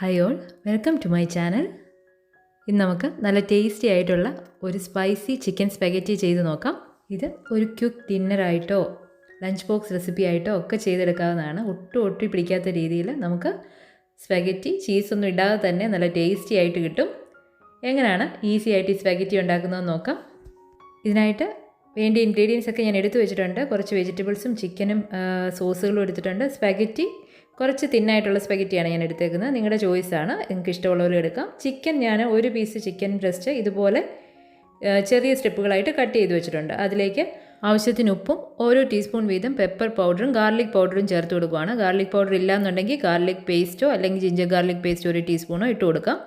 Hi all, welcome to my channel. ഇന്ന് നമുക്ക് നല്ല ടേസ്റ്റി ആയിട്ടുള്ള ഒരു സ്പൈസി ചിക്കൻ സ്പെഗറ്റി ചെയ്ത് നോക്കാം. ഇത് ഒരു ക്വിക്ക് ഡിന്നറായിട്ടോ ലഞ്ച് ബോക്സ് റെസിപ്പി ആയിട്ടോ ഒക്കെ ചെയ്തെടുക്കാവുന്നതാണ്. ഒട്ടി പിടിക്കാത്ത രീതിയിൽ നമുക്ക് സ്പെഗറ്റി ചീസൊന്നും ഇടാതെ തന്നെ നല്ല ടേസ്റ്റി ആയിട്ട് കിട്ടും. എങ്ങനെയാണ് ഈസി ആയിട്ട് ഈ സ്പെഗറ്റി ഉണ്ടാക്കുന്നതെന്ന് നോക്കാം. ഇതിനായിട്ട് വേണ്ട ഇൻഗ്രീഡിയൻസ് ഒക്കെ ഞാൻ എടുത്തു വെച്ചിട്ടുണ്ട്. കുറച്ച് വെജിറ്റബിൾസും ചിക്കനും സോസുകളും എടുത്തിട്ടുണ്ട്. സ്പെഗറ്റി കുറച്ച് തിന്നായിട്ടുള്ള സ്പെഗറ്റിയാണ് ഞാൻ എടുത്തേക്കുന്നത്. നിങ്ങളുടെ ചോയ്സാണ്, നിങ്ങൾക്ക് ഇഷ്ടമുള്ളവർ എടുക്കാം. ചിക്കൻ ഞാൻ ഒരു പീസ് ചിക്കൻ ബ്രസ്റ്റ് ഇതുപോലെ ചെറിയ സ്ട്രിപ്പുകളായിട്ട് കട്ട് ചെയ്ത് വെച്ചിട്ടുണ്ട്. അതിലേക്ക് ആവശ്യത്തിന് ഉപ്പും ഓരോ ടീസ്പൂൺ വീതം പെപ്പർ പൗഡറും ഗാർലിക് പൗഡറും ചേർത്ത് കൊടുക്കുകയാണ്. ഗാർലിക് പൗഡർ ഇല്ലാന്നുണ്ടെങ്കിൽ ഗാർലിക് പേസ്റ്റോ അല്ലെങ്കിൽ ജിഞ്ചർ ഗാർലിക് പേസ്റ്റോ ഒരു ടീസ്പൂണോ ഇട്ട് കൊടുക്കാം.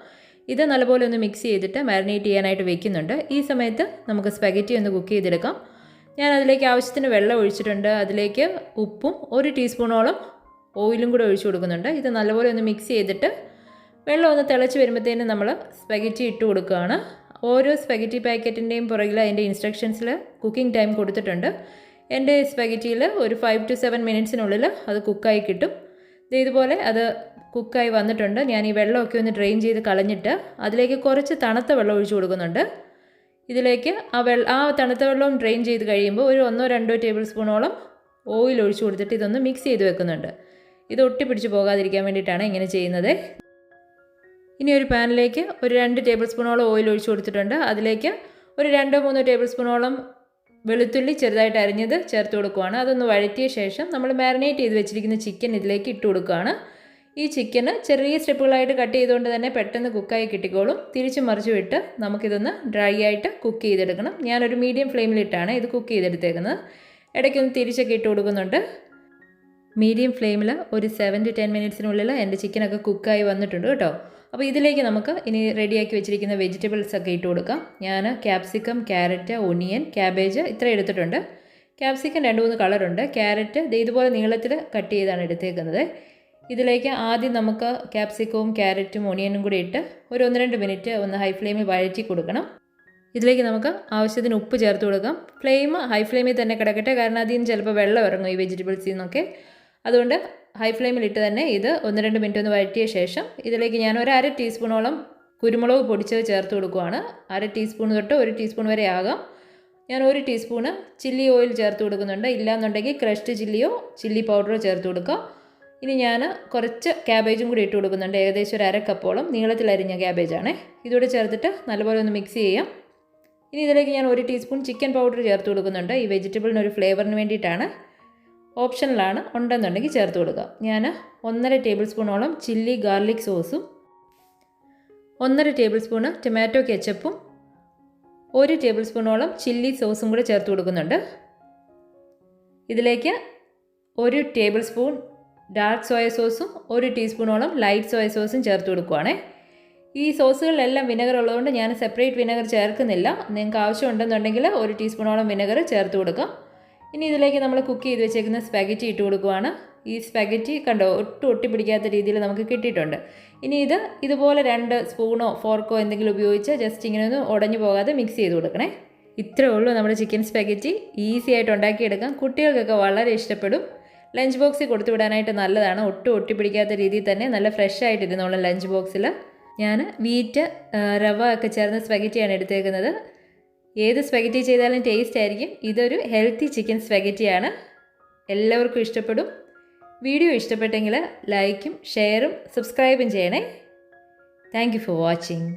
ഇത് നല്ലപോലെ ഒന്ന് മിക്സ് ചെയ്തിട്ട് മാരിനേറ്റ് ചെയ്യാനായിട്ട് വെക്കുന്നുണ്ട്. ഈ സമയത്ത് നമുക്ക് സ്പെഗറ്റി ഒന്ന് കുക്ക് ചെയ്തെടുക്കാം. ഞാൻ അതിലേക്ക് ആവശ്യത്തിന് വെള്ളം ഒഴിച്ചിട്ടുണ്ട്. അതിലേക്ക് ഉപ്പും ഒരു ടീസ്പൂണോളം ഓയിലും കൂടെ ഒഴിച്ചു കൊടുക്കുന്നുണ്ട്. ഇത് നല്ലപോലെ ഒന്ന് മിക്സ് ചെയ്തിട്ട് വെള്ളം ഒന്ന് തിളച്ച് വരുമ്പോഴത്തേനും നമ്മൾ സ്പെഗറ്റി ഇട്ട് കൊടുക്കുകയാണ്. ഓരോ സ്പെഗറ്റി പാക്കറ്റിൻ്റെയും പുറകിൽ അതിൻ്റെ ഇൻസ്ട്രക്ഷൻസിൽ കുക്കിംഗ് ടൈം കൊടുത്തിട്ടുണ്ട്. എൻ്റെ സ്പെഗറ്റിയിൽ ഒരു 5 to 7 മിനിറ്റ്സിനുള്ളിൽ അത് കുക്കായി കിട്ടും. ഇതുപോലെ അത് കുക്കായി വന്നിട്ടുണ്ട്. ഞാൻ ഈ വെള്ളമൊക്കെ ഒന്ന് ഡ്രെയിൻ ചെയ്ത് കളഞ്ഞിട്ട് അതിലേക്ക് കുറച്ച് തണുത്ത വെള്ളം ഒഴിച്ചു കൊടുക്കുന്നുണ്ട്. ഇതിലേക്ക് ആ തണുത്ത വെള്ളവും ഡ്രെയിൻ ചെയ്ത് കഴിയുമ്പോൾ ഒരു 1-2 ടേബിൾ സ്പൂണോളം ഓയിൽ ഒഴിച്ചു കൊടുത്തിട്ട് ഇതൊന്ന് മിക്സ് ചെയ്ത് വെക്കുന്നുണ്ട്. ഇത് ഒട്ടിപ്പിടിച്ച് പോകാതിരിക്കാൻ വേണ്ടിയിട്ടാണ് ഇങ്ങനെ ചെയ്യുന്നത്. ഇനി ഒരു പാനിലേക്ക് ഒരു 2 ടേബിൾ സ്പൂണോളം ഓയിൽ ഒഴിച്ചു കൊടുത്തിട്ടുണ്ട്. അതിലേക്ക് ഒരു 2-3 ടേബിൾ സ്പൂണോളം വെളുത്തുള്ളി ചെറുതായിട്ട് അരിഞ്ഞത് ചേർത്ത് കൊടുക്കുകയാണ്. അതൊന്ന് വഴറ്റിയ ശേഷം നമ്മൾ മാരിനേറ്റ് ചെയ്ത് വെച്ചിരിക്കുന്ന ചിക്കൻ ഇതിലേക്ക് ഇട്ട് കൊടുക്കുകയാണ്. ഈ ചിക്കന് ചെറിയ സ്റ്റെപ്പുകളായിട്ട് കട്ട് ചെയ്തുകൊണ്ട് തന്നെ പെട്ടെന്ന് കുക്കായി കിട്ടിക്കോളും. തിരിച്ച് മറിച്ച് വിട്ട് നമുക്കിതൊന്ന് ഡ്രൈ ആയിട്ട് കുക്ക് ചെയ്തെടുക്കണം. ഞാനൊരു മീഡിയം ഫ്ലെയിമിലിട്ടാണ് ഇത് കുക്ക് ചെയ്തെടുത്തേക്കുന്നത്. ഇടയ്ക്കൊന്ന് തിരിച്ചൊക്കെ ഇട്ട് കൊടുക്കുന്നുണ്ട്. മീഡിയം ഫ്ലെയിമിൽ ഒരു 7 to 10 മിനിറ്റ്സിനുള്ളിൽ എൻ്റെ ചിക്കനൊക്കെ കുക്കായി വന്നിട്ടുണ്ട് കേട്ടോ. അപ്പോൾ ഇതിലേക്ക് നമുക്ക് ഇനി റെഡിയാക്കി വെച്ചിരിക്കുന്ന വെജിറ്റബിൾസ് ഒക്കെ ഇട്ട് കൊടുക്കാം. ഞാൻ ക്യാപ്സിക്കം, ക്യാരറ്റ്, ഒനിയൻ, ക്യാബേജ് ഇത്ര എടുത്തിട്ടുണ്ട്. ക്യാപ്സിക്കം 2-3 കളറുണ്ട്. ക്യാരറ്റ് ഇതുപോലെ നീളത്തിൽ കട്ട് ചെയ്താണ് എടുത്തേക്കുന്നത്. ഇതിലേക്ക് ആദ്യം നമുക്ക് ക്യാപ്സിക്കവും ക്യാരറ്റും ഒനിയനും കൂടി ഇട്ട് ഒരു 1-2 മിനിറ്റ് ഒന്ന് ഹൈ ഫ്ലെയിമിൽ വഴറ്റി കൊടുക്കണം. ഇതിലേക്ക് നമുക്ക് ആവശ്യത്തിന് ഉപ്പ് ചേർത്ത് കൊടുക്കാം. ഫ്ലെയിം ഹൈ ഫ്ലെയിമിൽ തന്നെ കിടക്കട്ടെ, കാരണം അതിൽ നിന്ന് ചിലപ്പോൾ വെള്ളം ഇറങ്ങും ഈ വെജിറ്റബിൾസിൽ നിന്നൊക്കെ. അതുകൊണ്ട് ഹൈ ഫ്ലെയിമിലിട്ട് തന്നെ ഇത് 1-2 മിനിറ്റ് ഒന്ന് വഴറ്റിയ ശേഷം ഇതിലേക്ക് ഞാൻ ഒരു 1/2 ടീസ്പൂണോളം കുരുമുളക് പൊടിച്ചത് ചേർത്ത് കൊടുക്കുകയാണ്. 1/2 ടീസ്പൂൺ തൊട്ട് 1 ടീസ്പൂൺ വരെ ആകാം. ഞാൻ 1 ടീസ്പൂണ് ചില്ലി ഓയിൽ ചേർത്ത് കൊടുക്കുന്നുണ്ട്. ഇല്ലാന്നുണ്ടെങ്കിൽ ക്രഷ്ഡ് ചില്ലിയോ ചില്ലി പൗഡറോ ചേർത്ത് കൊടുക്കാം. ഇനി ഞാൻ കുറച്ച് ക്യാബേജും കൂടി ഇട്ട് കൊടുക്കുന്നുണ്ട്. ഏകദേശം ഒരു 1/2 കപ്പോളം നീളത്തിലരിഞ്ഞ ക്യാബേജാണ്. ഇതോടെ ചേർത്തിട്ട് നല്ലപോലെ ഒന്ന് മിക്സ് ചെയ്യാം. ഇനി ഇതിലേക്ക് ഞാൻ 1 ടീസ്പൂൺ ചിക്കൻ പൗഡർ ചേർത്ത് കൊടുക്കുന്നുണ്ട്. ഈ വെജിറ്റബിളിനൊരു ഫ്ലേവറിന് വേണ്ടിയിട്ടാണ്. ഓപ്ഷണലാണ്, ഉണ്ടെന്നുണ്ടെങ്കിൽ ചേർത്ത് കൊടുക്കുക. ഞാൻ 1.5 ടേബിൾ സ്പൂണോളം ചില്ലി ഗാർലിക് സോസും 1.5 ടേബിൾ സ്പൂണ് ടൊമാറ്റോ കെച്ചപ്പും 1 ടേബിൾ സ്പൂണോളം ചില്ലി സോസും കൂടെ ചേർത്ത് കൊടുക്കുന്നുണ്ട്. ഇതിലേക്ക് 1 ടേബിൾ സ്പൂൺ ഡാർക്ക് സോയ സോസും 1 ടീസ്പൂണോളം ലൈറ്റ് സോയ സോസും ചേർത്ത് കൊടുക്കുകയാണ്. ഈ സോസുകളിലെല്ലാം വിനെഗർ ഉള്ളതുകൊണ്ട് ഞാൻ സെപ്പറേറ്റ് വിനെഗർ ചേർക്കുന്നില്ല. നിങ്ങൾക്ക് ആവശ്യമുണ്ടെന്നുണ്ടെങ്കിൽ 1 ടീസ്പൂണോളം വിനെഗർ ചേർത്ത് കൊടുക്കാം. ഇനി ഇതിലേക്ക് നമ്മൾ കുക്ക് ചെയ്ത് വെച്ചേക്കുന്ന സ്പെഗറ്റി ഇട്ട് കൊടുക്കുകയാണ്. ഈ സ്പെഗറ്റി കണ്ടോ ഒട്ടി പിടിക്കാത്ത രീതിയിൽ നമുക്ക് കിട്ടിയിട്ടുണ്ട്. ഇനി ഇതുപോലെ 2 സ്പൂണോ ഫോർക്കോ എന്തെങ്കിലും ഉപയോഗിച്ച് ജസ്റ്റ് ഇങ്ങനെ ഒന്ന് ഉടഞ്ഞു പോകാതെ മിക്സ് ചെയ്ത് കൊടുക്കണേ. ഇത്രയേ ഉള്ളൂ നമ്മുടെ ചിക്കൻ സ്പെഗറ്റി. ഈസി ആയിട്ട് ഉണ്ടാക്കിയെടുക്കാം. കുട്ടികൾക്കൊക്കെ വളരെ ഇഷ്ടപ്പെടും. ലഞ്ച് ബോക്സിൽ കൊടുത്തു വിടാനായിട്ട് നല്ലതാണ്. ഒട്ടി പിടിക്കാത്ത രീതിയിൽ തന്നെ നല്ല ഫ്രഷ് ആയിട്ട് ഇരുന്നോളും ലഞ്ച് ബോക്സിൽ. ഞാൻ വീറ്റ് റവ ഒക്കെ ചേർന്ന സ്പെഗറ്റിയാണ് എടുത്തേക്കുന്നത്. ഏത് സ്പെഗറ്റി ചെയ്താലും ടേസ്റ്റ് ആയിരിക്കും. ഇതൊരു ഹെൽത്തി ചിക്കൻ സ്പെഗറ്റിയാണ്. എല്ലാവർക്കും ഇഷ്ടപ്പെടും. വീഡിയോ ഇഷ്ടപ്പെട്ടെങ്കിൽ ലൈക്കും ഷെയറും സബ്സ്ക്രൈബും ചെയ്യണേ. Thank you for watching.